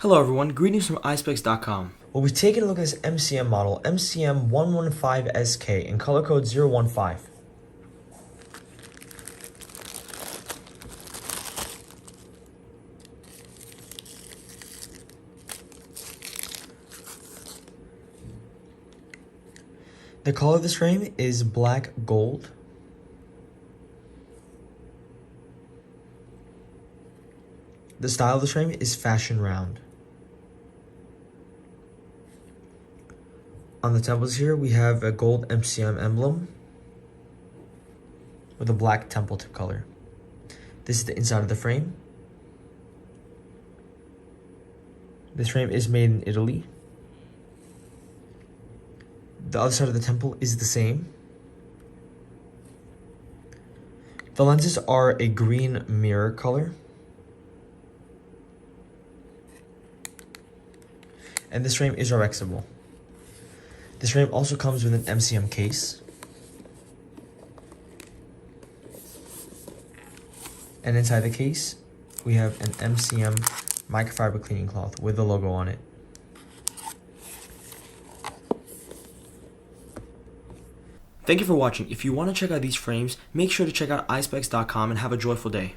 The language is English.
Hello everyone, greetings from Eyespecs.com. Well, we've taken a look at this MCM model, MCM115SK, in color code 015. The color of this frame is black gold. The style of this frame is fashion round. On the temples here, we have a gold MCM emblem with a black temple tip color. This is the inside of the frame. This frame is made in Italy. The other side of the temple is the same. The lenses are a green mirror color. And this frame is RXable. This frame also comes with an MCM case. And inside the case, we have an MCM microfiber cleaning cloth with the logo on it. Thank you for watching. If you want to check out these frames, make sure to check out Eyespecs.com and have a joyful day.